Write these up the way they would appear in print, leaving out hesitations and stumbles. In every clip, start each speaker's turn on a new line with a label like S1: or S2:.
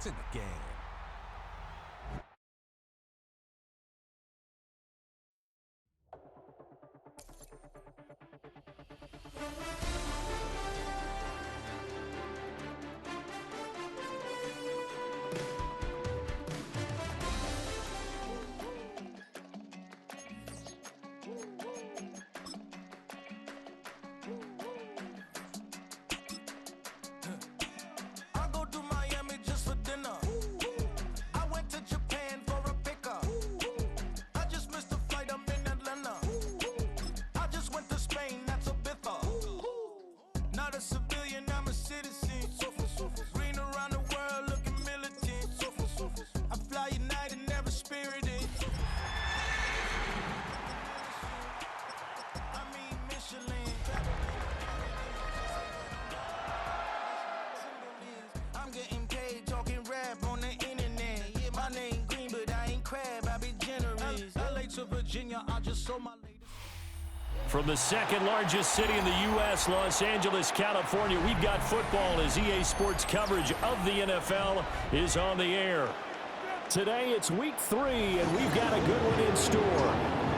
S1: It's in the game.
S2: From the second largest city in the U.S., Los Angeles, California, we've got football as EA Sports coverage of the NFL is on the air. Today it's week 3, and we've got a good one in store,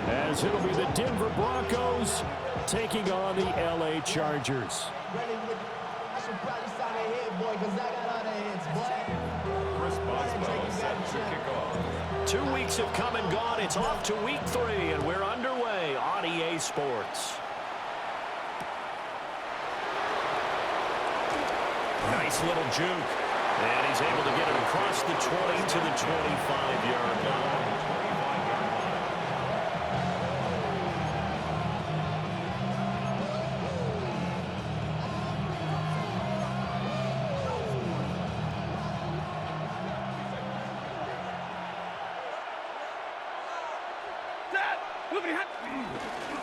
S2: as it'll be the Denver Broncos taking on the L.A. Chargers.
S3: I should probably sign a head, boy, because I got other heads, boy.
S4: Chris Boswell set to kick off.
S2: 2 weeks have come and gone. It's off to week 3, and we're underway on EA Sports. Nice little juke. And he's able to get it across the 20 to the 25-yard line.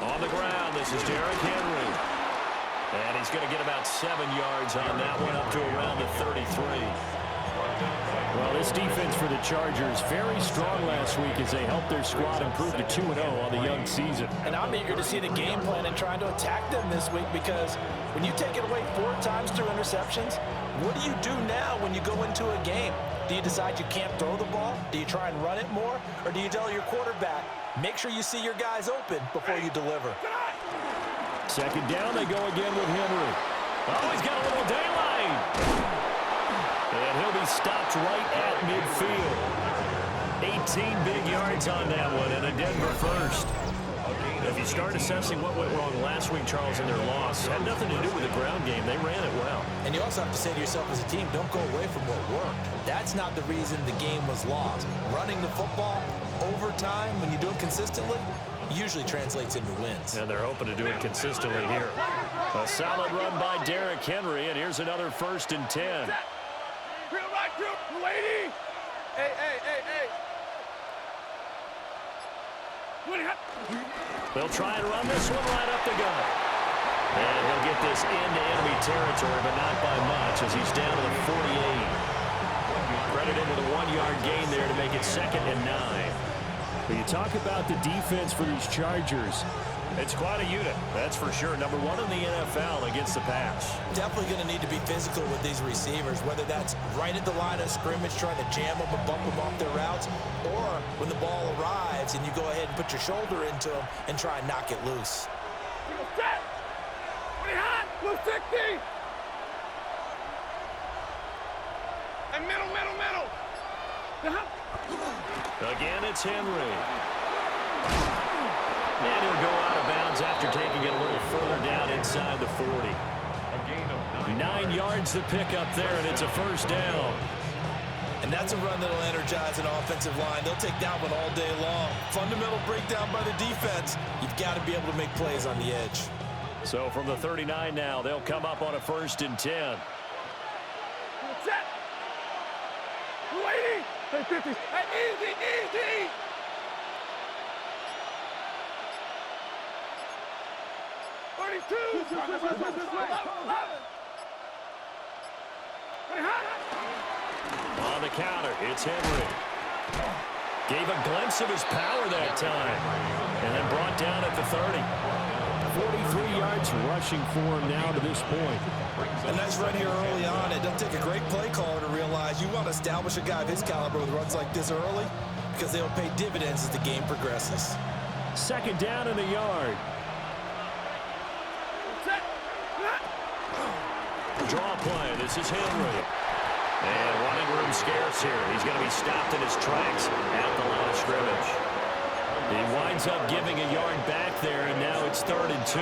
S2: On the ground, this is Derrick Henry. And he's going to get about 7 yards on that one, up to around the 33. Well, this defense for the Chargers, very strong last week as they helped their squad improve to 2-0 on the young season.
S5: And I'm eager to see the game plan and trying to attack them this week, because when you take it away 4 times through interceptions, what do you do now when you go into a game? Do you decide you can't throw the ball? Do you try and run it more? Or do you tell your quarterback, make sure you see your guys open before you deliver?
S2: Second down, they go again with Henry. Oh, he's got a little daylight. And he'll be stopped right at midfield. 18 big yards on that one, and a Denver first. If you start assessing what went wrong last week, Charles, in their loss, had nothing to do with the ground game. They ran it well.
S5: And you also have to say to yourself as a team, don't go away from what worked. That's not the reason the game was lost. Running the football over time, when you do it consistently, usually translates into wins.
S2: And they're hoping to do it consistently here. A solid run by Derrick Henry, and here's another 1st and 10. They'll try and run this one right up the gut. And he'll get this into enemy territory, but not by much, as he's down to the 48. Credited with a 1-yard gain there to make it 2nd and 9. When you talk about the defense for these Chargers, it's quite a unit, that's for sure. Number 1 in the NFL against the pass.
S5: Definitely going to need to be physical with these receivers, whether that's right at the line of scrimmage trying to jam them and bump them off their routes, or when the ball arrives and you go ahead and put your shoulder into them and try and knock it loose.
S6: Blue 60! And middle.
S2: Again, it's Henry. And he'll go out of bounds after taking it a little further down inside the 40.
S4: A gain of
S2: 9 yards to pick up there, and it's a 1st down.
S5: And that's a run that'll energize an offensive line. They'll take that one all day long. Fundamental breakdown by the defense. You've got to be able to make plays on the edge.
S2: So from the 39 now, they'll come up on a 1st and 10.
S6: Set! 280! Hey, 50! Hey, easy! 32!
S2: On the counter, it's Henry. Gave a glimpse of his power that time. And then brought down at the 30. 43 yards rushing for him now to this point.
S5: A nice run here early on. It doesn't take a great play caller to realize you want to establish a guy of his caliber with runs like this early because they'll pay dividends as the game progresses.
S2: Second down in the yard. Draw play. This is Henry. And running room scarce here. He's going to be stopped in his tracks at the line of scrimmage. He winds up giving a yard back there, and now it's 3rd and 2.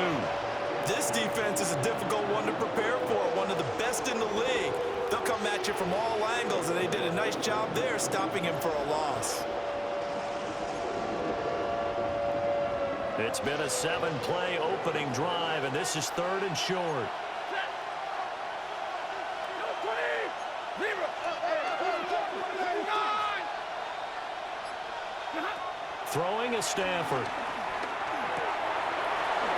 S5: This defense is a difficult one to prepare for, one of the best in the league. They'll come at you from all angles, and they did a nice job there stopping him for a loss.
S2: It's been a 7-play opening drive, and this is 3rd and short. Throwing is Stafford.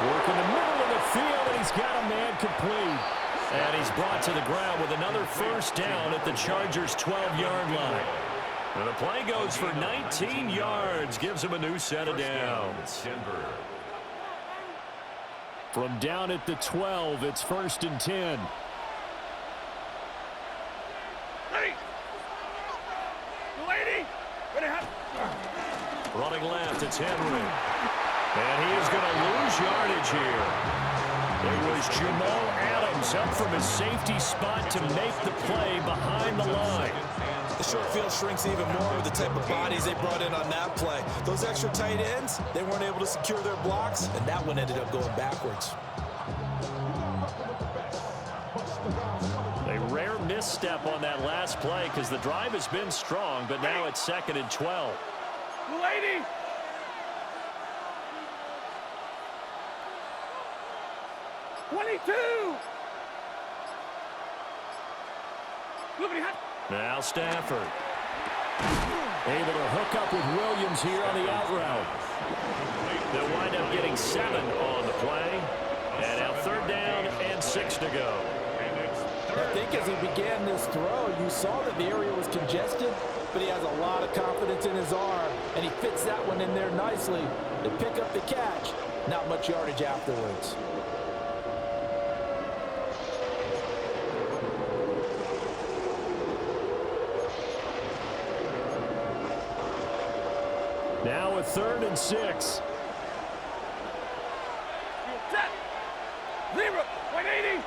S2: Working the middle of the field, and he's got a man complete. And he's brought to the ground with another first down at the Chargers' 12-yard line. And the play goes for 19 yards, gives him a new set of downs. From down at the 12, it's 1st and 10. Running left, it's Henry. And he is going to lose yardage here. It was Jamal Adams up from his safety spot to make the play behind the line.
S5: The short field shrinks even more with the type of bodies they brought in on that play. Those extra tight ends, they weren't able to secure their blocks, and that one ended up going backwards.
S2: A rare misstep on that last play because the drive has been strong, but now it's 2nd and 12.
S6: Lady!
S2: Now Stafford. Able to hook up with Williams here on the out route. They'll wind up getting 7 on the play. And now 3rd down and 6 to go.
S5: I think as he began this throw, you saw that the area was congested, but he has a lot of confidence in his arm, and he fits that one in there nicely to pick up the catch. Not much yardage afterwards.
S2: Now a 3rd and 6.
S6: Set. 0. 180.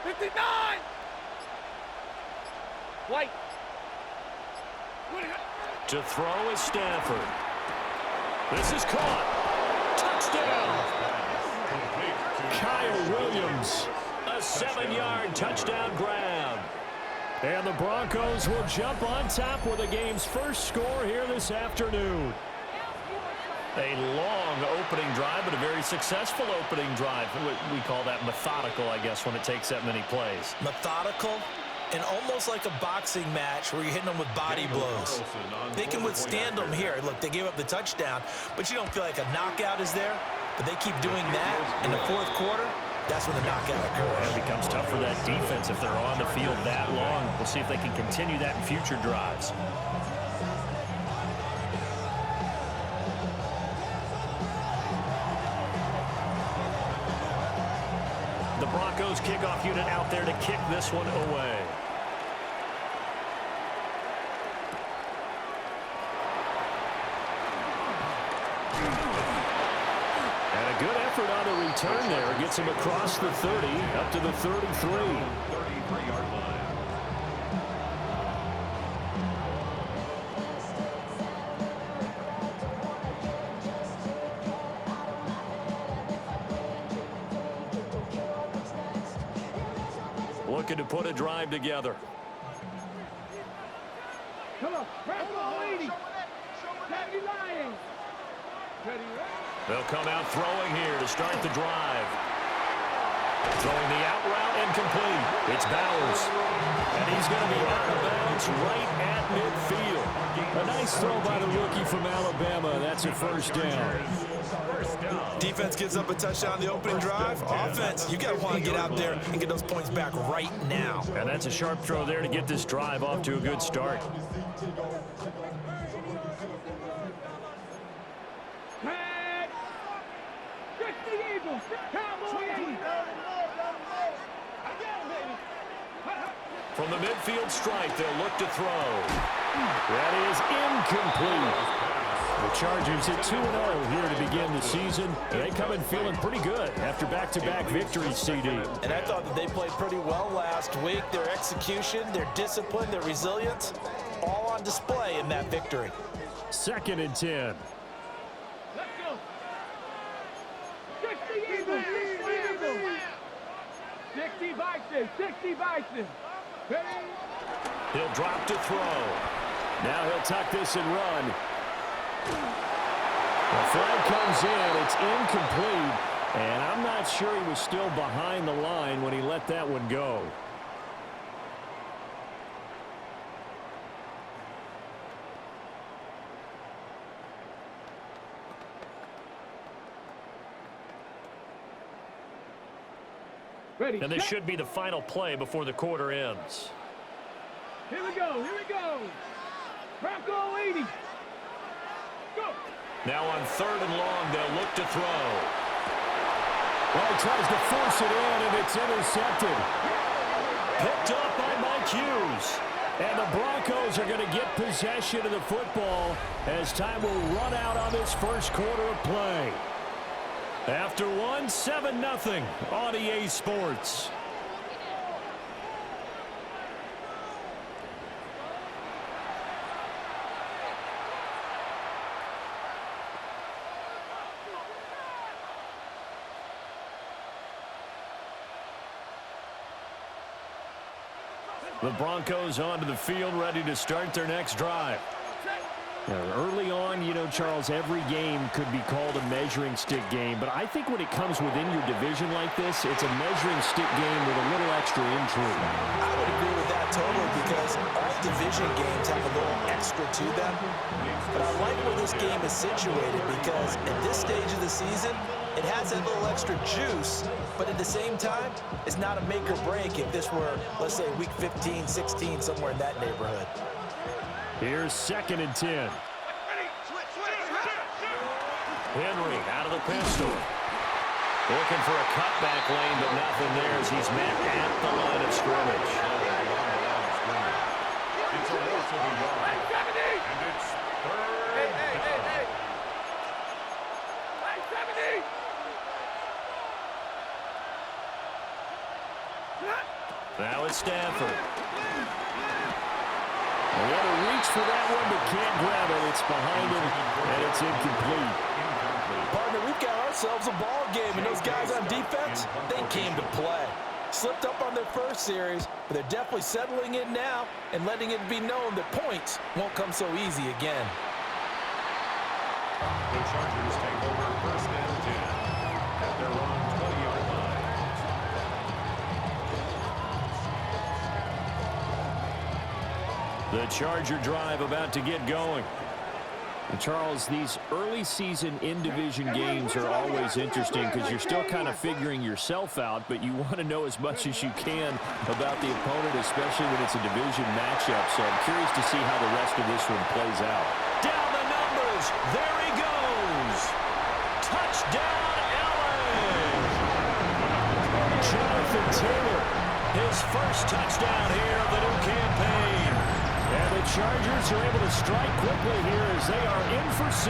S6: 59. White.
S2: To throw is Stafford. This is caught. Touchdown. Kyle Williams. A 7-yard touchdown grab. And the Broncos will jump on top with the game's first score here this afternoon. A long opening drive, but a very successful opening drive. We call that methodical, I guess, when it takes that many plays.
S5: Methodical and almost like a boxing match where you're hitting them with body blows. They can withstand them here. Look, they gave up the touchdown, but you don't feel like a knockout is there. But they keep doing that in the 4th quarter. That's when the knockout occurs.
S2: It becomes tough for that defense if they're on the field that long. We'll see if they can continue that in future drives. The Broncos kickoff unit out there to kick this one away. And a good effort on the return there. Gets him across the 30, up to the 33.
S4: 33-yard line.
S2: Looking to put a drive together.
S6: Come on. Lady. Teddy lying.
S2: They'll come out throwing here to start the drive. Throwing the out route and complete. It's Bowers. And he's going to be out of bounds right at midfield. A nice throw by the rookie from Alabama. That's a first down.
S5: Defense gives up a touchdown the opening drive. Offense, you got to want to get out there and get those points back right now.
S2: And that's a sharp throw there to get this drive off to a good start.
S6: Fix the Eagles. Cowboy 80.
S2: From the midfield stripe, they'll look to throw. That is incomplete. The Chargers at 2-0 here to begin the season. They come in feeling pretty good after back-to-back victories, CD.
S5: And I thought that they played pretty well last week. Their execution, their discipline, their resilience, all on display in that victory.
S2: 2nd and 10.
S6: Let's go. 60 Eagles. 60 Eagles. 60 Bison. 60 Bison.
S2: He'll drop to throw. Now he'll tuck this and run. The flag comes in. It's incomplete. And I'm not sure he was still behind the line when he let that one go.
S6: Ready.
S2: And this should be the final play before the quarter ends.
S6: Here we go. Here we go. Bronco 80. Go.
S2: Now on 3rd and long, they'll look to throw. Well, he tries to force it in, and it's intercepted. Picked up by Mike Hughes. And the Broncos are going to get possession of the football as time will run out on this first quarter of play. After one, 7-0 on EA Sports. The Broncos onto the field, ready to start their next drive. Early on, you know, Charles, every game could be called a measuring stick game, but I think when it comes within your division like this, it's a measuring stick game with a little extra intrigue.
S5: I would agree with that totally because all division games have a little extra to them. But I like where this game is situated because at this stage of the season, it has a little extra juice, but at the same time, it's not a make or break if this were, let's say, week 15, 16, somewhere in that neighborhood.
S2: Here's 2nd and 10. Henry out of the pistol. Looking for a cutback lane, but nothing there as he's met at the line of scrimmage.
S4: It's a loss of a yard. And it's 3rd down.
S2: Now it's Stafford. They want to reach for that one, but can't grab it. It's behind him, and it's incomplete.
S5: Partner, we've got ourselves a ball game, and those guys on defense, they came to play. Slipped up on their first series, but they're definitely settling in now and letting it be known that points won't come so easy again.
S4: The Chargers take over 1st and 10 at their own 20-yard line.
S2: The Charger drive about to get going. And Charles, these early season in-division games are always interesting because you're still kind of figuring yourself out, but you want to know as much as you can about the opponent, especially when it's a division matchup. So I'm curious to see how the rest of this one plays out. Down the numbers. There he goes. Touchdown, LA. Jonathan Taylor, his first touchdown here of the new campaign. And the Chargers are able to strike quickly here as they are in for 6.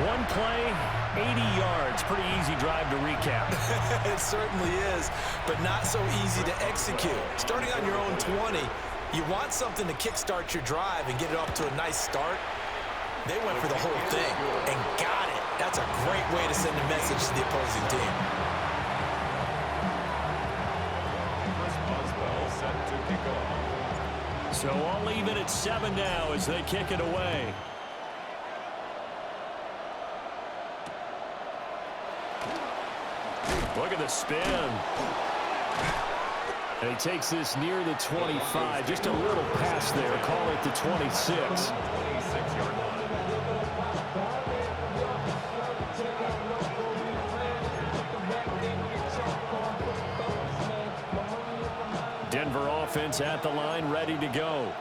S2: One play, 80 yards. Pretty easy drive to recap.
S5: It certainly is, but not so easy to execute. Starting on your own 20, you want something to kickstart your drive and get it off to a nice start. They went for the whole thing and got it. That's a great way to send a message to the opposing team.
S2: So all even at 7 now as they kick it away. Look at the spin. And he takes this near the 25. Just a little pass there. Call it the 26.
S4: 26-yard line.
S2: Denver offense at the line, ready to go.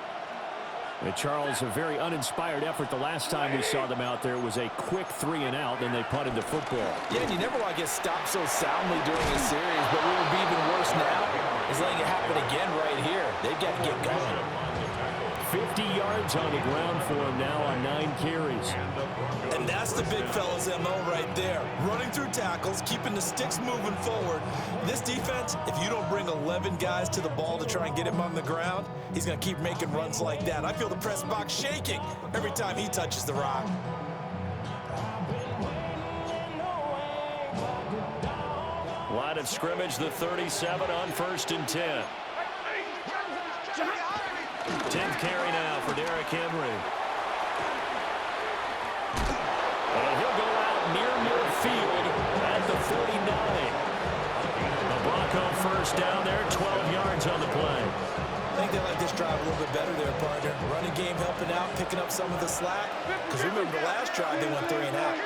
S2: And Charles, a very uninspired effort the last time we saw them out there. It was a quick 3-and-out, then they punted the football.
S5: Yeah, and you never want to get stopped so soundly during a series, but what would be even worse now is letting it happen again right here. They've got to get going.
S2: 50 yards on the ground for him now on 9 carries.
S5: And that's the big fella's MO right there. Running through tackles, keeping the sticks moving forward. This defense, if you don't bring 11 guys to the ball to try and get him on the ground, he's going to keep making runs like that. I feel the press box shaking every time he touches the rock.
S2: Line of scrimmage, the 37 on 1st and 10. 10th carry now for Derrick Henry. And he'll go out near midfield at the 49. The Bronco first down there, 12 yards on the play.
S5: I think they like this drive a little bit better there, partner. Running game helping out, picking up some of the slack. Because remember the last drive, they went 3-and-out.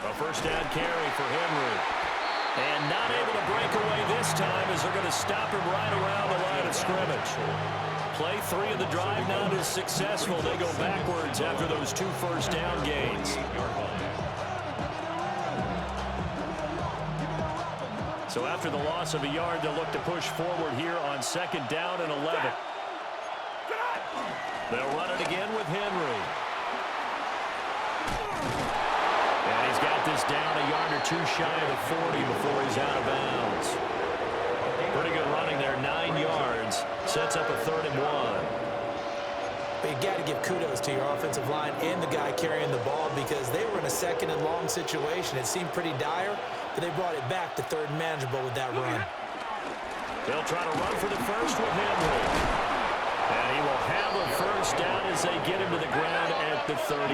S2: A first down carry for Henry. And not able to break away this time as they're going to stop him right around the line of scrimmage. Play 3 of the drive not as successful. They go backwards after those 2 first down gains. So after the loss of a yard, they'll look to push forward here on 2nd down and 11. They'll run it again with Henry. And he's got this down a yard or 2 shy of the 40 before he's out of bounds. Pretty good running there, 9 yards. Sets up a 3rd and 1.
S5: But you got to give kudos to your offensive line and the guy carrying the ball because they were in a 2nd and long situation. It seemed pretty dire, but they brought it back to 3rd and manageable with that run.
S2: They'll try to run for the first with Henry. And he will have a first down as they get him to the ground at the 37.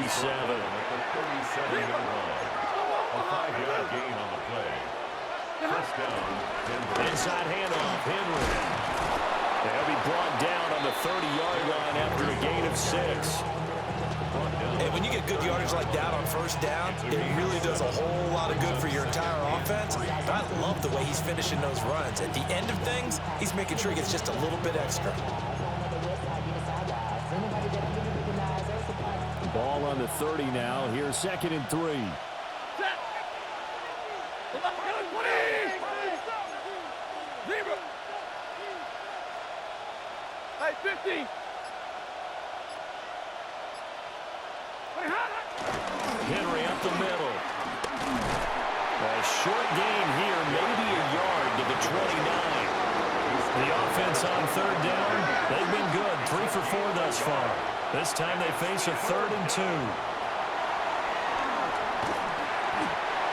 S4: A 5-yard gain on the play. First down, Denver.
S2: Inside handoff, Henry. They'll be brought down on the 30-yard line after a gain of 6.
S5: And when you get good yardage like that on first down, it really does a whole lot of good for your entire offense. But I love the way he's finishing those runs. At the end of things, he's making sure he gets just a little bit extra.
S2: Ball on the 30 now. Here's 2nd and 3.
S6: Hey, 50.
S2: Henry up the middle. A short gain here, maybe a yard to the 29. The offense on 3rd down, they've been good. 3 for 4 thus far. This time they face a 3rd and 2.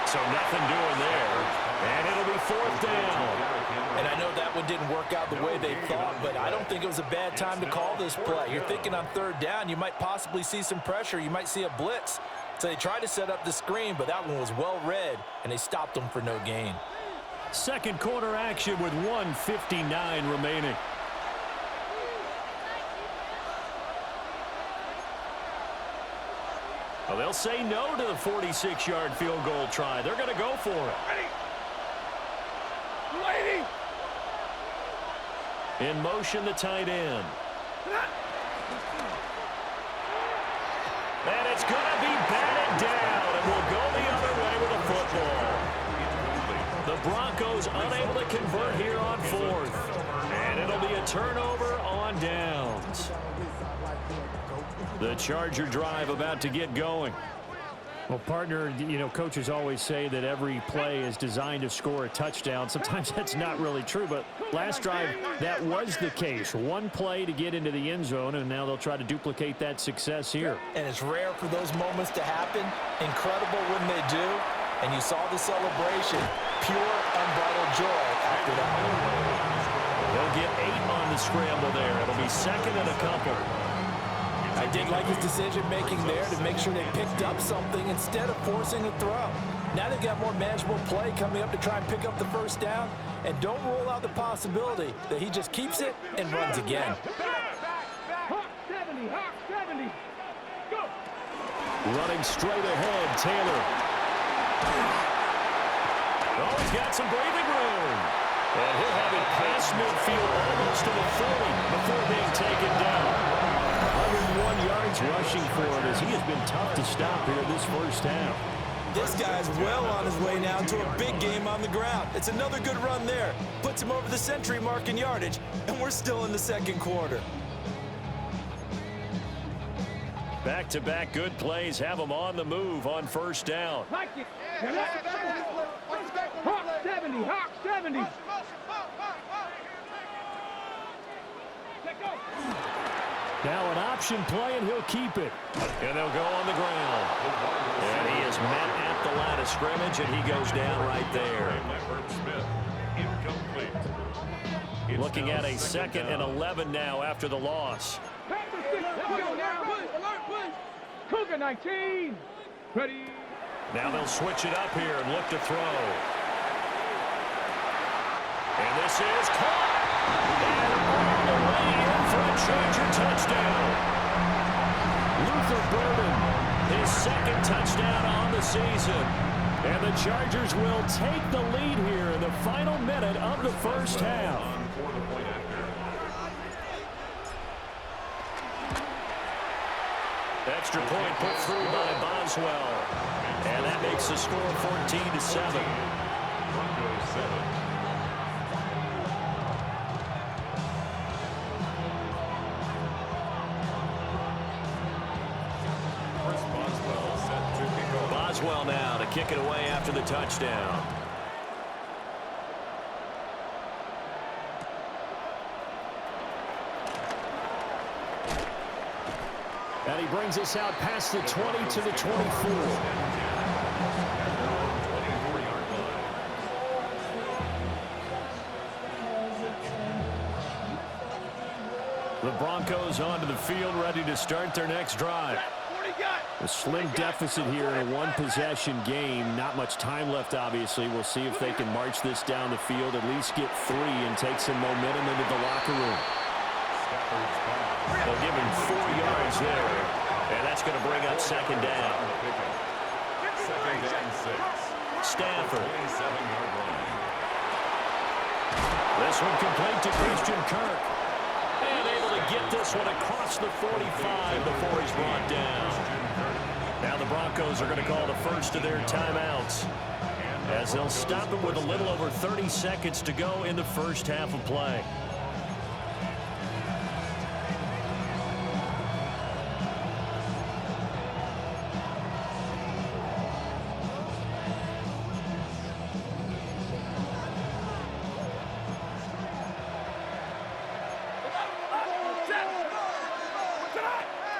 S2: So nothing doing there. And it'll be 4th down.
S5: And I know that one didn't work out the way they thought, but I don't think it was a bad time to call this play. You're thinking on 3rd down, you might possibly see some pressure. You might see a blitz. So they tried to set up the screen, but that one was well read, and they stopped them for no gain.
S2: 2nd quarter action with 1:59 remaining. Well, they'll say no to the 46-yard field goal try. They're going to go for it. In motion, the tight end. And it's going to be batted down, and we'll go the other way with the football. The Broncos unable to convert here on 4th. And it'll be a turnover on downs. The Charger drive about to get going. Well, partner, you know, coaches always say that every play is designed to score a touchdown. Sometimes that's not really true, but last drive, that was the case. One play to get into the end zone, and now they'll try to duplicate that success here.
S5: And it's rare for those moments to happen. Incredible when they do. And you saw the celebration. Pure, unbridled joy after that.
S2: They'll get 8 on the scramble there. It'll be 2nd and a couple.
S5: I did like his decision-making there to make sure they picked up something instead of forcing a throw. Now they've got more manageable play coming up to try and pick up the first down. And don't rule out the possibility that he just keeps it and runs again.
S6: Hawk 70, Hawk 70. Go.
S2: Running straight ahead, Taylor. Oh, he's got some breathing room. And he'll have it past midfield, almost to the 40 before being taken down. 101 yards rushing for him as he has been tough to stop here this first half.
S5: This guy's well on his way now to a big game on the ground. It's another good run there. Puts him over the century mark in yardage, and we're still in the second quarter.
S2: Back-to-back good plays have him on the move on first down.
S6: Like it. Hawk 70. Hawk 70. Let go.
S2: Now an option play, and he'll keep it. And they'll go on the ground. And he is met at the line of scrimmage, and he goes down right there. Looking at a 2nd and 11 now after the loss.
S6: Cougar 19. Ready.
S2: Now they'll switch it up here and look to throw. And this is caught. And all the way in for a Charger touchdown. Luther Burden, his 2nd touchdown on the season. And the Chargers will take the lead here in the final minute of the first half. Extra point put through by Boswell. And that makes the score 14-7.
S4: Broncos 7.
S2: Boswell now to kick it away after the touchdown. And he brings us out past the 20 to the 24. The Broncos onto the field, ready to start their next drive. A slim deficit here in a one-possession game. Not much time left, obviously. We'll see if they can march this down the field, at least get 3, and take some momentum into the locker room. They'll give him 4 yards there, and that's going to bring up 2nd down.
S4: 2nd and 6.
S2: Stafford. This one complete to Christian Kirk. And able to get this one across the 45 before he's brought down. Now the Broncos are going to call the first of their timeouts, as they'll stop it with a little over 30 seconds to go in the first half of play.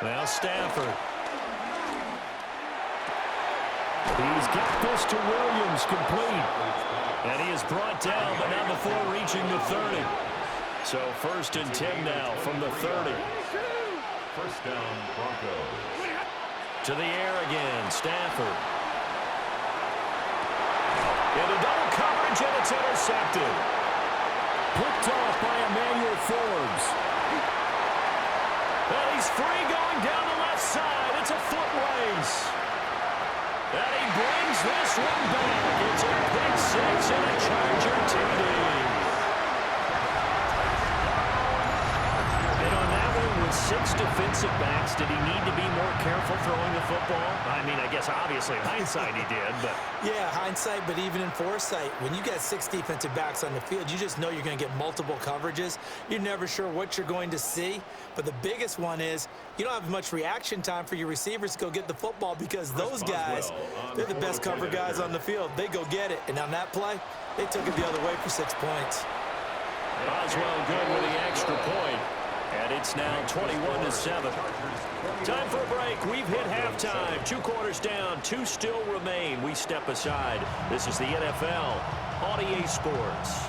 S2: Now Stafford. He's got this to Williams, complete. And he is brought down, but not before reaching the 30. So 1st and 10 now from the 30.
S4: First down, Broncos.
S2: To the air again, Stafford. Into double coverage, and it's intercepted. Picked off by Emmanuel Forbes. And he's free going down the left side. It's a foot race. And he brings this one back. It's a pick 6 and a Charger TD. And on that one, with 6 defensive backs, did he need to be more careful throwing the football? I mean, I guess obviously in hindsight he did, but...
S5: Yeah, hindsight, but even in foresight, when you got 6 defensive backs on the field, you just know you're going to get multiple coverages. You're never sure what you're going to see. But the biggest one is you don't have much reaction time for your receivers to go get the football, because those guys, they're the best cover guys on the field. They go get it. And on that play, they took it the other way for 6 points.
S2: Boswell good with the extra point. And it's now 21-7. Time for a break. We've hit halftime. 2 quarters down. 2 still remain. We step aside. This is the NFL on EA Sports.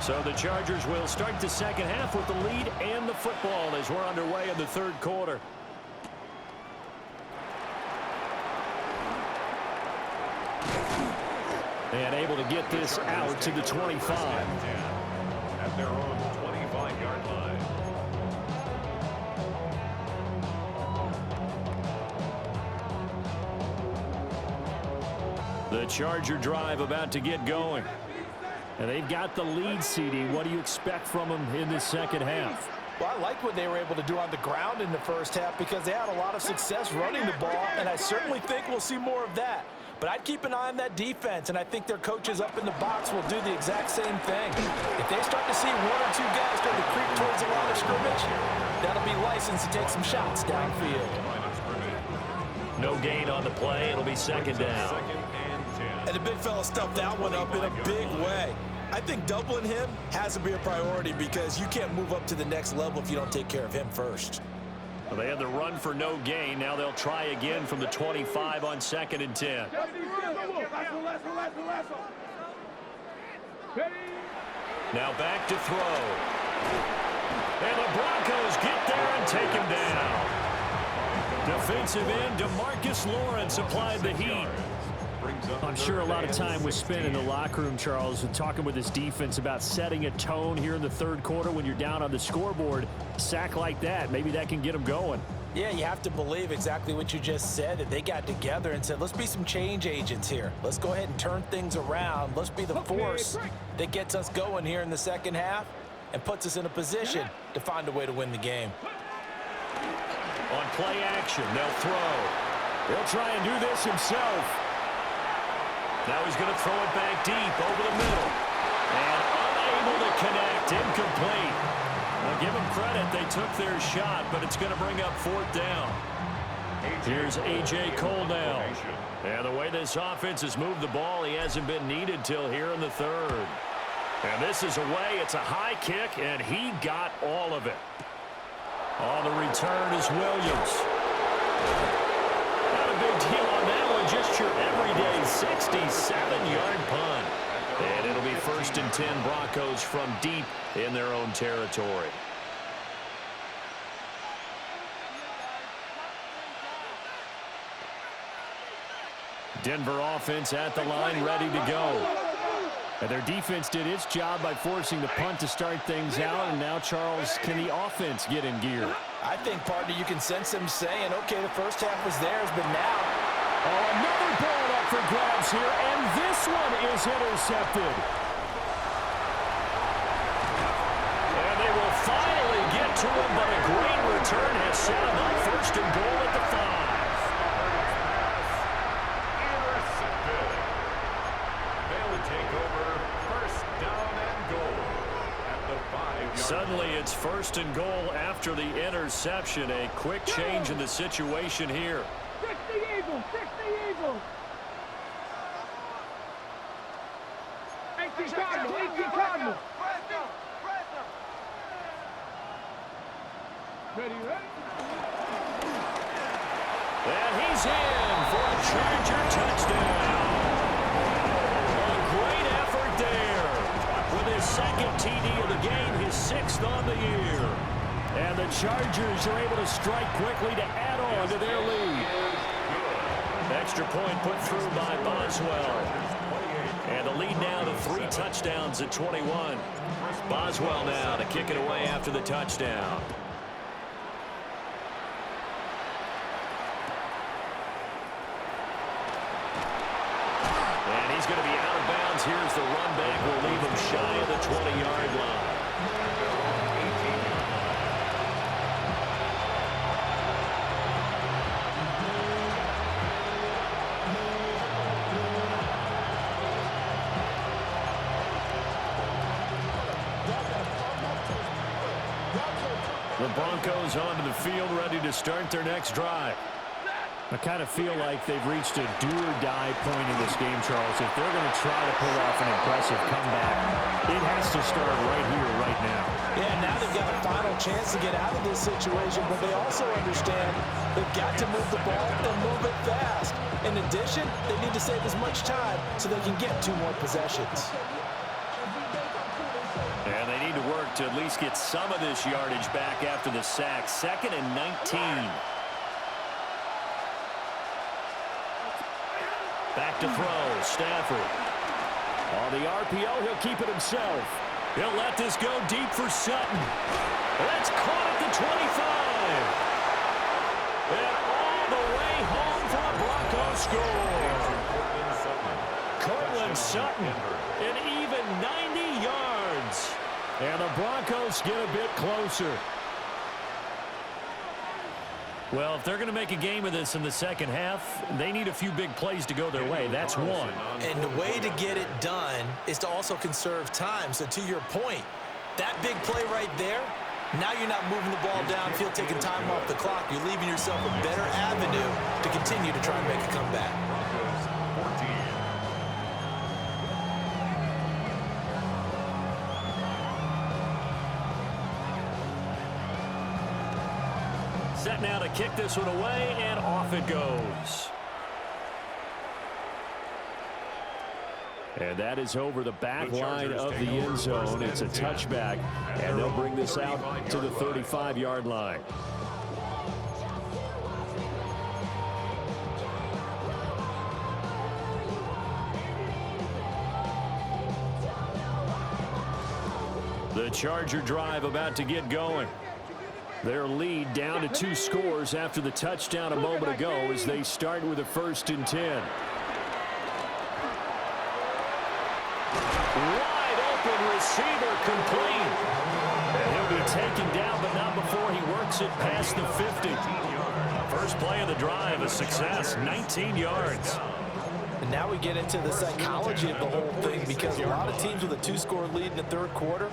S2: So the Chargers will start the second half with the lead and the football as we're underway in the third quarter. And able to get this out to the 25.
S4: At their own 25-yard line.
S2: The Charger drive about to get going. And they've got the lead, CD. What do you expect from them in the second half?
S5: Well, I like what they were able to do on the ground in the first half because they had a lot of success running the ball, and I certainly think we'll see more of that. But I'd keep an eye on that defense, and I think their coaches up in the box will do the exact same thing. If they start to see one or two guys start to creep towards the line of scrimmage, that'll be licensed to take some shots downfield.
S2: No gain on the play. It'll be second down.
S5: And the big fella stuffed that one up in a big way. I think doubling him has to be a priority because you can't move up to the next level if you don't take care of him first.
S2: Well, they had the run for no gain. Now they'll try again from the 25 on 2nd and 10. Now back to throw. And the Broncos get there and take him down. Defensive end DeMarcus Lawrence applied the heat. I'm sure a lot of time was spent in the locker room, Charles, and talking with his defense about setting a tone here in the third quarter when you're down on the scoreboard. A sack like that, maybe that can get them going.
S5: Yeah, you have to believe exactly what you just said, that they got together and said, let's be some change agents here. Let's go ahead and turn things around. Let's be the force that gets us going here in the second half and puts us in a position to find a way to win the game.
S2: On play action, they'll throw. He'll try and do this himself. Now he's going to throw it back deep over the middle. And unable to connect, incomplete. Well, give them credit, they took their shot, but it's going to bring up 4th down. Here's A.J. Cole now. And the way this offense has moved the ball, he hasn't been needed till here in the third. And this is away. It's a high kick, and he got all of it. On the return is Williams. Not a big deal on that one, just your everyday 67-yard punt. And it'll be 1st and 10, Broncos from deep in their own territory. Denver offense at the line, ready to go. And their defense did its job by forcing the punt to start things out, and now, Charles, can the offense get in gear?
S5: I think, partner, you can sense them saying, okay, the first half was theirs, but now.
S2: Oh, another ball up for grabs here, and this one is intercepted. And they will finally get to him, but a great return has set him up 1st and goal at the 5. Suddenly it's 1st and goal after the interception. A quick change in the situation here.
S6: Fix the Eagles! Fix the Eagles! 18 Cardinals! 18 Cardinals! Ready?
S2: And he's in for a Charger touchdown. A great effort there. With his 2nd TD of the game, his 6th on the year. And the Chargers are able to strike quickly to add on to their lead. Extra point put through by Boswell. And the lead now to 3 touchdowns at 21. Boswell now to kick it away after the touchdown. And he's going to be out of bounds. Here's the run back. Will leave him shy of the 20-yard line. The Broncos onto the field, ready to start their next drive. I kind of feel like they've reached a do-or-die point in this game, Charles. If they're going to try to pull off an impressive comeback, it has to start right here, right now.
S5: Yeah, now they've got a final chance to get out of this situation, but they also understand they've got to move the ball and move it fast. In addition, they need to save as much time so they can get 2 more possessions.
S2: to at least get some of this yardage back after the sack. 2nd and 19. Back to throw, Stafford. On the RPO, he'll keep it himself. He'll let this go deep for Sutton. That's caught at the 25. And all the way home for a Broncos score. Cortland Sutton, an even 90 yards. And the Broncos get a bit closer. Well, if they're going to make a game of this in the second half, they need a few big plays to go their way. That's one.
S5: And the way to get it done is to also conserve time. So to your point, that big play right there, now you're not moving the ball downfield, taking time off the clock. You're leaving yourself a better avenue to continue to try and make a comeback.
S2: Set now to kick this one away, and off it goes. And that is over the back line of the end zone. It's a touchback, and they'll bring this out to the 35-yard line. The Charger drive about to get going. Their lead down to 2 scores after the touchdown a moment ago as they start with a 1st and 10. Wide open receiver complete. And he'll be taken down, but not before he works it past the 50. First play of the drive, a success, 19 yards.
S5: And now we get into the psychology of the whole thing, because a lot of teams with a 2-score lead in the 3rd quarter,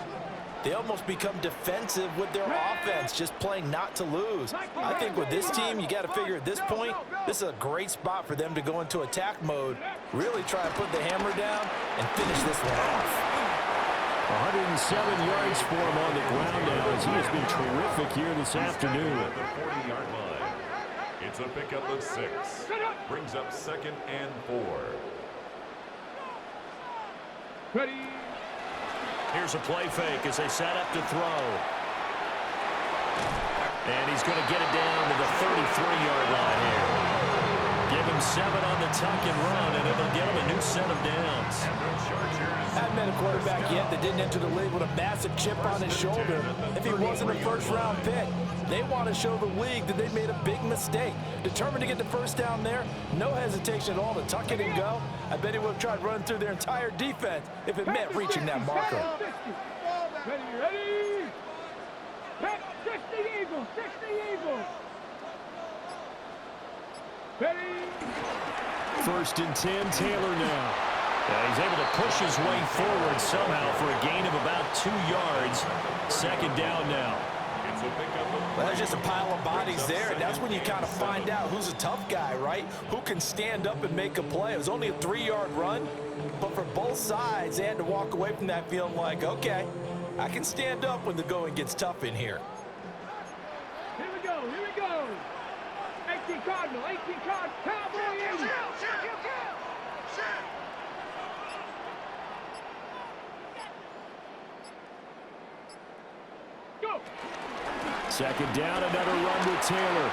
S5: they almost become defensive with their offense, just playing not to lose. I think with this team, you got to figure at this point, this is a great spot for them to go into attack mode, really try and put the hammer down and finish this one off.
S2: 107 yards for him on the ground now, as he has been terrific here this afternoon.
S4: At the 40-yard line. It's a pickup of 6. Brings up 2nd and 4.
S6: Ready.
S2: Here's a play fake as they set up to throw. And he's going to get it down to the 33-yard line here. Give him 7 on the tuck and run, and it'll get him a new set of downs.
S5: Haven't met a quarterback yet that didn't enter the league with a massive chip on his shoulder. If he wasn't a first-round pick, they want to show the league that they made a big mistake. Determined to get the first down there, no hesitation at all to tuck it and go. I bet he would have tried running through their entire defense if it meant reaching that marker.
S6: Ready. 60 Eagles, 60 Eagles. Ready.
S2: 1st and 10, Taylor now. And he's able to push his way forward somehow for a gain of about 2 yards. 2nd down now.
S5: Well, there's just a pile of bodies there, and that's when you kind of find out who's a tough guy, right? Who can stand up and make a play. It was only a 3-yard run, but for both sides, they had to walk away from that feeling like, okay, I can stand up when the going gets tough in here.
S6: Here we go, here we go. 18 Cardinal, 18 Cardinal, Cowboy 80. Go.
S2: 2nd down, another run with Taylor.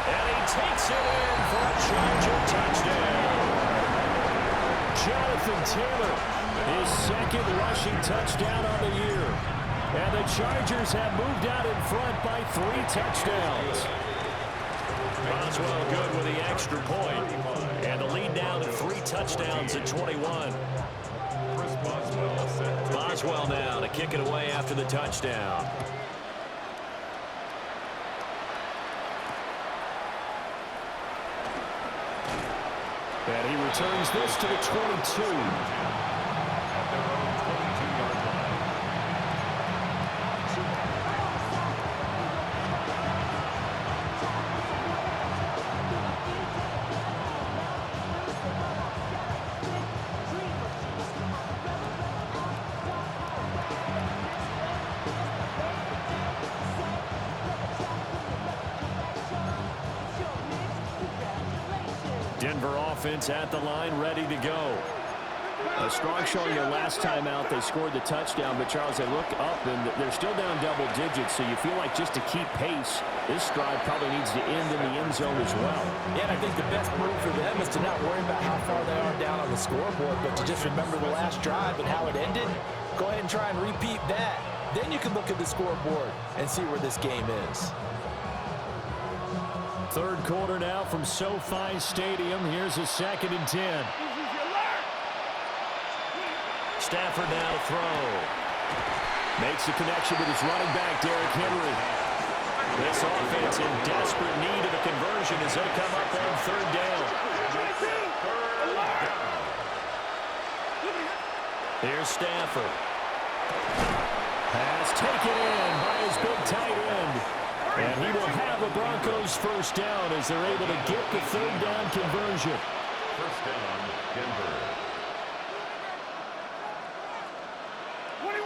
S2: And he takes it in for a Charger touchdown. Jonathan Taylor, his 2nd rushing touchdown on the year. And the Chargers have moved out in front by 3 touchdowns. Boswell good with the extra point. And the lead down to 3 touchdowns at 21. Boswell now to kick it away after the touchdown. And he returns this to the 22. Denver offense at the line, ready to go. Strong showing their last time out. They scored the touchdown, but Charles, they look up and they're still down double digits, so you feel like just to keep pace, this drive probably needs to end in the end zone as well.
S5: Yeah, and I think the best move for them is to not worry about how far they are down on the scoreboard, but to just remember the last drive and how it ended. Go ahead and try and repeat that. Then you can look at the scoreboard and see where this game is.
S2: Third quarter now from SoFi Stadium. Here's a 2nd and 10. Stafford now to throw. Makes the connection with his running back, Derrick Henry. This offense in desperate need of a conversion as they come up on 3rd down. Here's Stafford. Pass taken in by his big tight end. And he will have a Broncos 1st down as they're able to get the 3rd down conversion.
S4: 1st down, Denver.
S6: 21.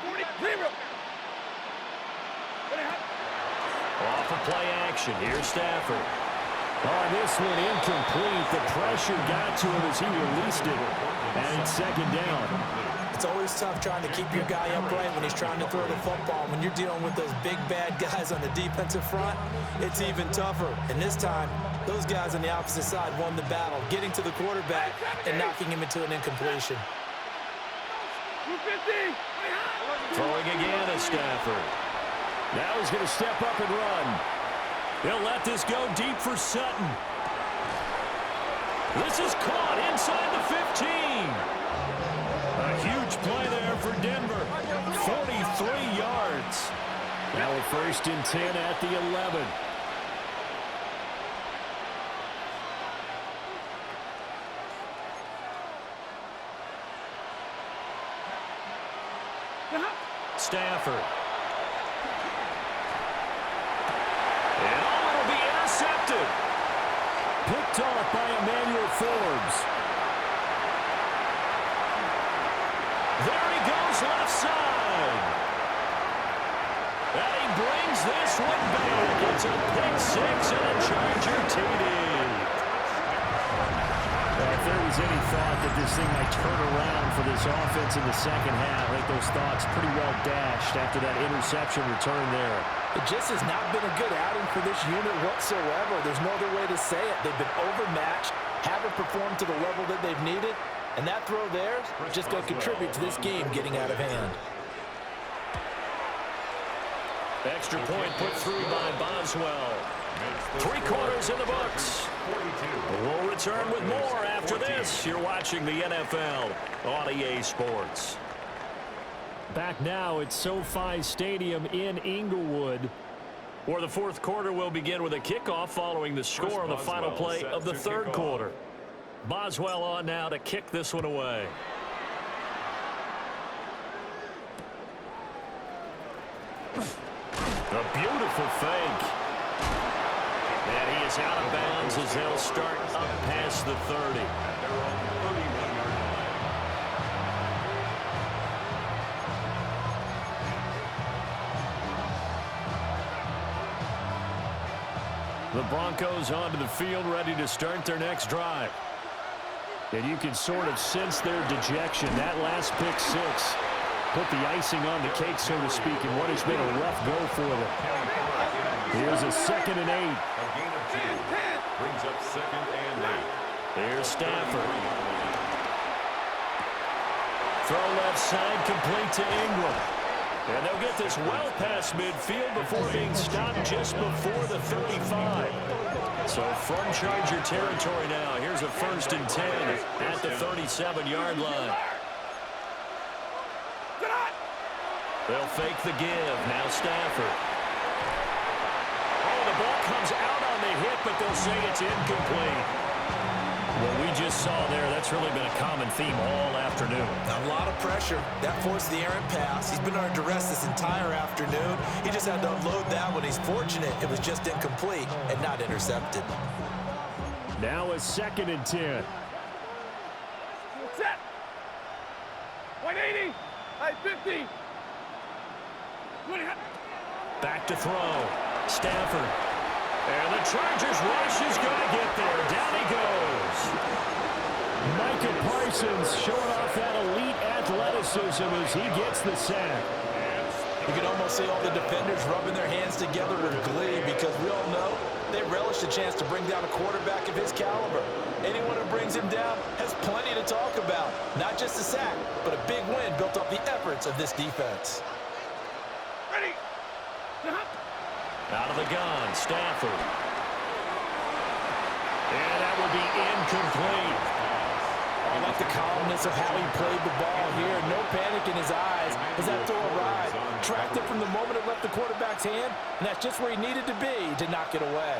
S6: 40.
S2: Off of play action. Here's Stafford. On this one, incomplete. The pressure got to him as he released it. And it's 2nd down.
S5: It's always tough trying to keep your guy upright when he's trying to throw the football. When you're dealing with those big, bad guys on the defensive front, it's even tougher. And this time, those guys on the opposite side won the battle, getting to the quarterback and knocking him into an incompletion.
S6: 250.
S2: Throwing again is Stafford. Now he's going to step up and run. He'll let this go deep for Sutton. This is caught inside the 15. A huge play there for Denver. 43 yards. Now a 1st and 10 at the 11. Stafford. And it'll be intercepted. Picked off by Emmanuel Forbes. There he goes, left side. And he brings this one back. It's a pick 6 and a Charger TD. If there was any thought that this thing might turn around for this offense in the 2nd half, I think those thoughts pretty well dashed after that interception return there.
S5: It just has not been a good outing for this unit whatsoever. There's no other way to say it. They've been overmatched, haven't performed to the level that they've needed, and that throw there is just going to contribute to this game getting out of hand.
S2: Extra point put through by Boswell. 3 quarters in the books. We'll return with more after this. You're watching the NFL on EA Sports. Back now at SoFi Stadium in Inglewood, where the 4th quarter will begin with a kickoff following the score on the final play of the 3rd quarter. Boswell on now to kick this one away. A beautiful fake. And he is out of bounds as they'll start up past the 30. The Broncos onto the field, ready to start their next drive. And you can sort of sense their dejection. That last pick 6 put the icing on the cake, so to speak, in what has been a rough go for them. Here's a 2nd and 8.
S4: A gain of 2. Brings up 2nd and 8.
S2: Here's Stafford. Throw left side, complete to Ingram. And they'll get this well past midfield before being stopped just before the 35. So from Charger territory now, here's a 1st and 10 at the 37-yard line. They'll fake the give. Now Stafford. Oh, the ball comes out on the hit, but they'll say it's incomplete. What we just saw there, that's really been a common theme all afternoon.
S5: A lot of pressure. That forced the errant pass. He's been under duress this entire afternoon. He just had to unload that one. He's fortunate it was just incomplete and not intercepted.
S2: Now a 2nd and 10.
S6: Set. 180. 50.
S2: Back to throw. Stafford. And the Chargers rush is going to get there. Down he goes. Parsons showing off that elite athleticism as he gets the sack.
S5: You can almost see all the defenders rubbing their hands together with glee because we all know they relish the chance to bring down a quarterback of his caliber. Anyone who brings him down has plenty to talk about. Not just a sack, but a big win built off the efforts of this defense.
S6: Ready.
S2: Out of the gun, Stafford. And that will be incomplete.
S5: I like the calmness of how he played the ball here. No panic in his eyes as that throw arrived. Tracked it from the moment it left the quarterback's hand, and that's just where he needed to be to knock it away.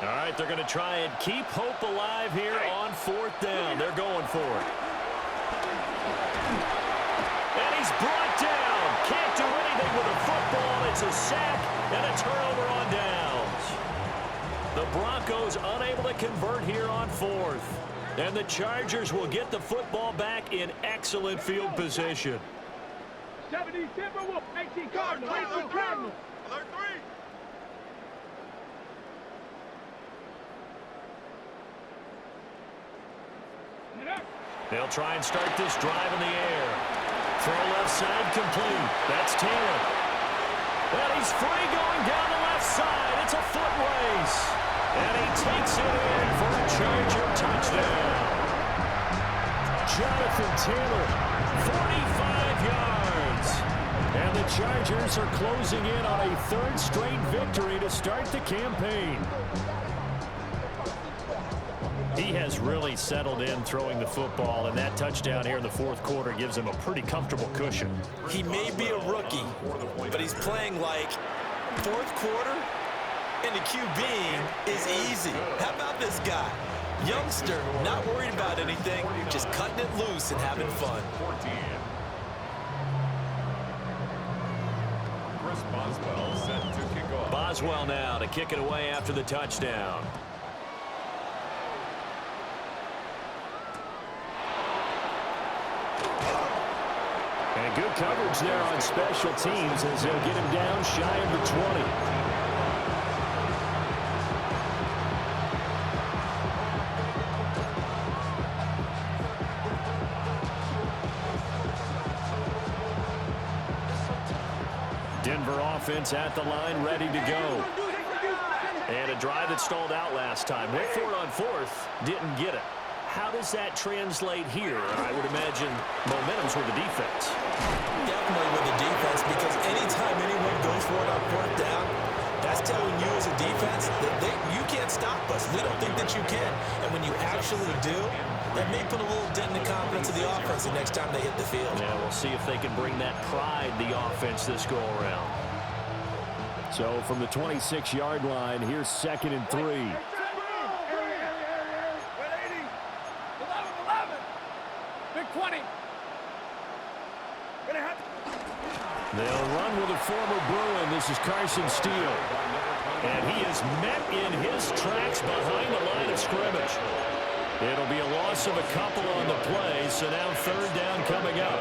S2: All right, they're going to try and keep hope alive here on 4th down. They're going for it. And he's brought down. Can't do anything with a football. It's a sack and a turnover on downs. The Broncos unable to convert here on 4th. And the Chargers will get the football back in excellent field position.
S6: 70 Timberwolves, 18 Cardinal, 18 Cardinal. Alert 3.
S2: They'll try and start this drive in the air. Throw left side complete. That's Taylor. And he's free going down the left side. It's a foot race. And he takes it in for a Charger touchdown. Jonathan Taylor, 45 yards. And the Chargers are closing in on a 3rd straight victory to start the campaign. He has really settled in throwing the football, and that touchdown here in the 4th quarter gives him a pretty comfortable cushion.
S5: He may be a rookie, but he's playing like 4th quarter, and the QBing is easy. How about this guy? Youngster, not worried about anything, just cutting it loose and having fun.
S4: Boswell set to kick off.
S2: Boswell now to kick it away after the touchdown. And good coverage there on special teams as they'll get him down shy of the 20. Denver offense at the line, ready to go. And a drive that stalled out last time. Went for it on 4th, didn't get it. How does that translate here? I would imagine momentum's with the defense.
S5: Definitely with the defense, because anytime anyone goes for it on 4th down, that's telling you as a defense that you can't stop us. We don't think that you can. And when you actually do, that may put a little dent in the confidence of the offense the next time they hit the field.
S2: Yeah, we'll see if they can bring that pride, the offense, this go-around. So from the 26-yard line, here's 2nd and 3. They'll run with a former Bruin. This is Carson Steele. And he is met in his tracks behind the line of scrimmage. It'll be a loss of a couple on the play, so now 3rd down coming up.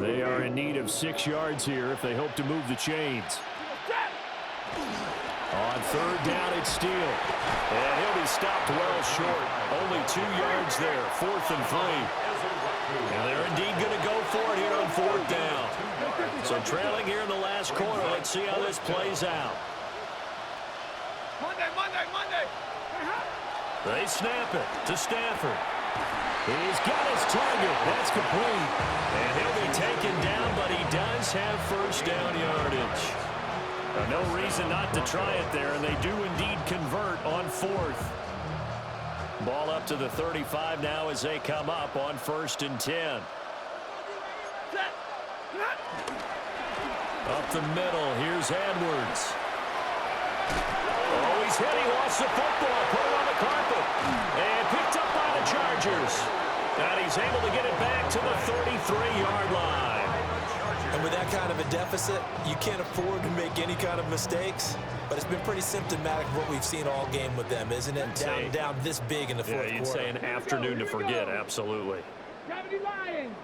S2: They are in need of 6 yards here if they hope to move the chains. On 3rd down, it's Steele. And he'll be stopped well short. Only 2 yards there, 4th and 3. And they're indeed going to go for it here on 4th down. So trailing here in the last quarter. Let's see how this plays out.
S6: Monday.
S2: They snap it to Stafford. He's got his target. That's complete. And he'll be taken down, but he does have 1st down yardage. No reason not to try it there, and they do indeed convert on 4th. Ball up to the 35 now as they come up on 1st and 10. Up the middle, here's Edwards. Oh, he's hit, he lost the football, put it on the carpet, and picked up by the Chargers. And he's able to get it back to the 33-yard line.
S5: And with that kind of a deficit, you can't afford to make any kind of mistakes. But it's been pretty symptomatic of what we've seen all game with them, isn't it? Down this big in the 4th quarter.
S2: Yeah, you'd say an afternoon to forget, absolutely.
S6: Gravity Lions.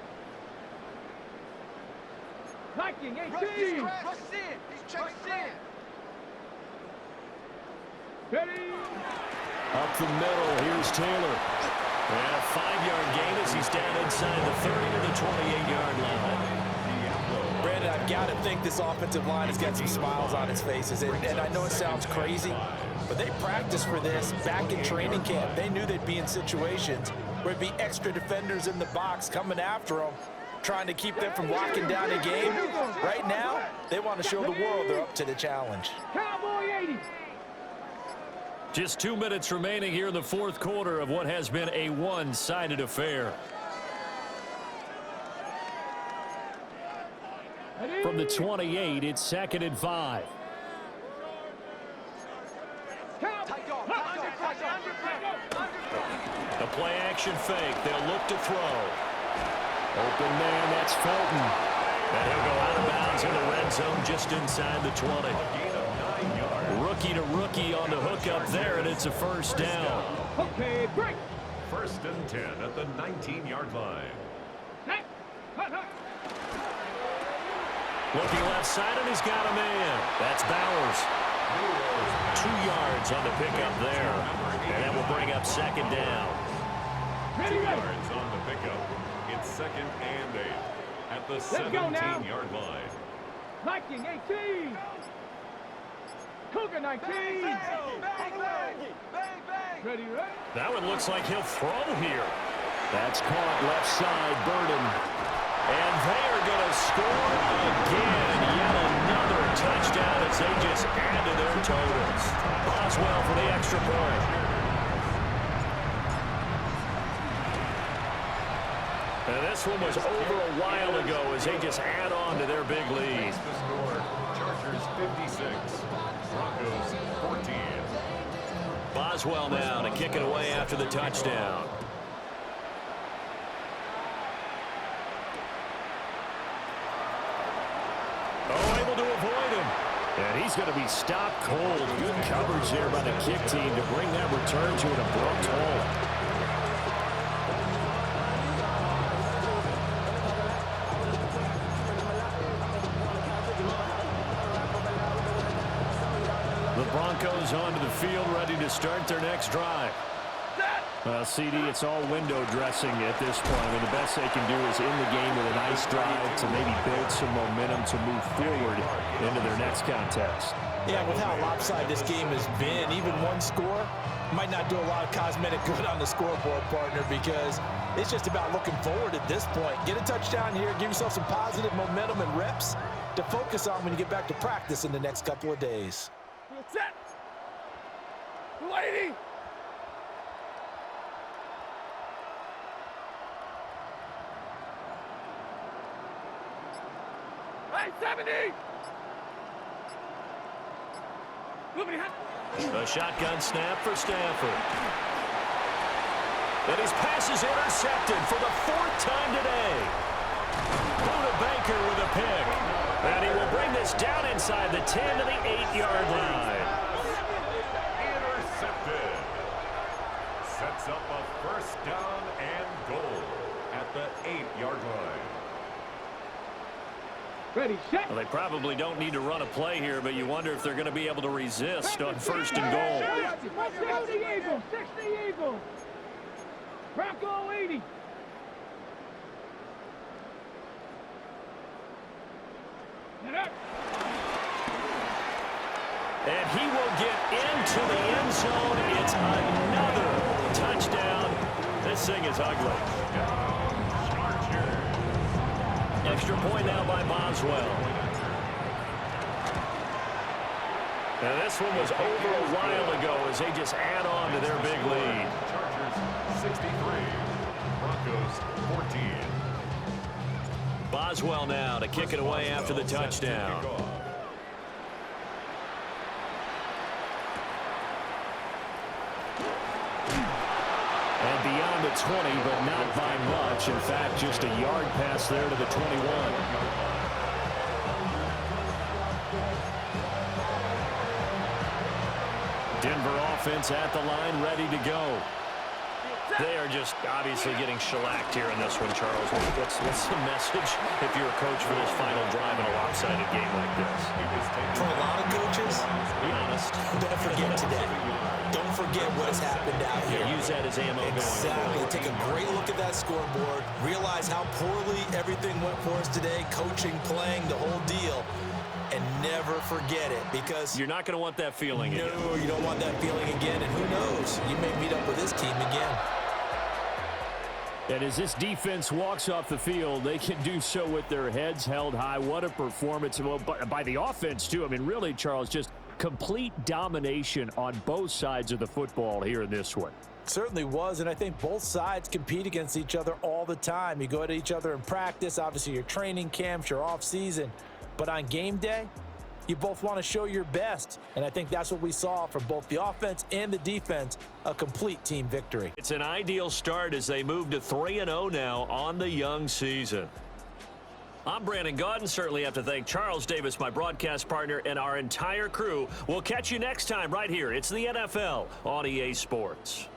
S6: Viking, 18.
S3: Rush in. He's checking in.
S6: Ready?
S2: Up the middle, here's Taylor. And a 5-yard gain as he's down inside the 30 to the 28-yard line.
S5: Brandon, I've got to think this offensive line has got some smiles on its faces. And I know it sounds crazy, but they practiced for this back in training camp. They knew they'd be in situations where there'd be extra defenders in the box coming after them, trying to keep them from locking down a game. Right now, they want to show the world they're up to the challenge.
S6: Cowboy 80.
S2: Just 2 minutes remaining here in the fourth quarter of what has been a one-sided affair. From the 28, it's 2nd and 5. The play action fake. They'll look to throw. Open man, that's Felton. And he'll go out of bounds in the red zone just inside the 20. Rookie to rookie on the hook up there, and it's a first down.
S6: Okay, break.
S4: 1st and 10 at the 19-yard line.
S2: Looking left side, and he's got a man. That's Bowers. 2 yards on the pickup there. And that will bring up 2nd down.
S4: 2 yards on the pickup. It's 2nd and 8 at the 17-yard line.
S6: Viking 18. Cougar 19. Ready, right?
S2: That one looks like he'll throw here. That's caught left side, Burden. And they are going to score again. Yet another touchdown as they just add to their totals. Boswell for the extra point. And this one was over a while ago as they just add on to their big lead.
S4: The score, Chargers 56, Broncos 14.
S2: Boswell now to kick it away after the touchdown. Oh, able to avoid him. And he's going to be stopped cold. Good coverage there by the kick team to bring that return to an abrupt halt. The Broncos onto the field, ready to start their next drive. CD, it's all window dressing at this point. I mean, the best they can do is in the game with a nice drive to maybe build some momentum to move forward into their next contest.
S5: Yeah, with how lopsided this game has been, even one score might not do a lot of cosmetic good on the scoreboard, partner, because it's just about looking forward at this point. Get a touchdown here, give yourself some positive momentum and reps to focus on when you get back to practice in the next couple of days.
S6: Set. Lady. Hey, 70.
S2: A shotgun snap for Stafford. And his pass is intercepted for the 4th time today. Buda Baker with a pick. And he will bring this down inside the 10 to the 8-yard line.
S4: Intercepted. Sets up a 1st down and goal at the 8-yard line.
S6: Ready, set.
S2: Well, they probably don't need to run a play here, but you wonder if they're going to be able to resist on 1st and goal.
S6: 60 Eagles, 60 Eagles. Bronco 80.
S2: And he will get into the end zone. It's another touchdown. This thing is ugly. Extra point now by Boswell. And this one was over a while ago as they just add on to their big lead.
S4: Chargers 63, Broncos 14.
S2: Boswell now to kick it away after the touchdown. And beyond the 20, but not by much. In fact, just a yard pass there to the 21. Denver offense at the line, ready to go. They are just obviously getting shellacked here in this one, Charles. What's the message if you're a coach for this final drive in a lopsided game like this?
S5: For a lot of coaches,
S2: Be honest.
S5: don't forget today. happened out here.
S2: Use that as ammo going
S5: Exactly.
S2: forward.
S5: Take a great look at that scoreboard. Realize how poorly everything went for us today. Coaching, playing, the whole deal. And never forget it, because
S2: You're not going to want that feeling again.
S5: no, you don't want that feeling again. And who knows? You may meet up with this team again.
S2: And as this defense walks off the field, they can do so with their heads held high. What a performance by the offense, too. I mean, really, Charles, just complete domination on both sides of the football here in this one.
S5: Certainly was, and I think both sides compete against each other all the time. You go at each other in practice, obviously your training camps, your off-season. But on game day, you both want to show your best. And I think that's what we saw from both the offense and the defense, a complete team victory.
S2: It's an ideal start as they move to 3-0 now on the young season. I'm Brandon Gaudin. Certainly have to thank Charles Davis, my broadcast partner, and our entire crew. We'll catch you next time right here. It's the NFL on EA Sports.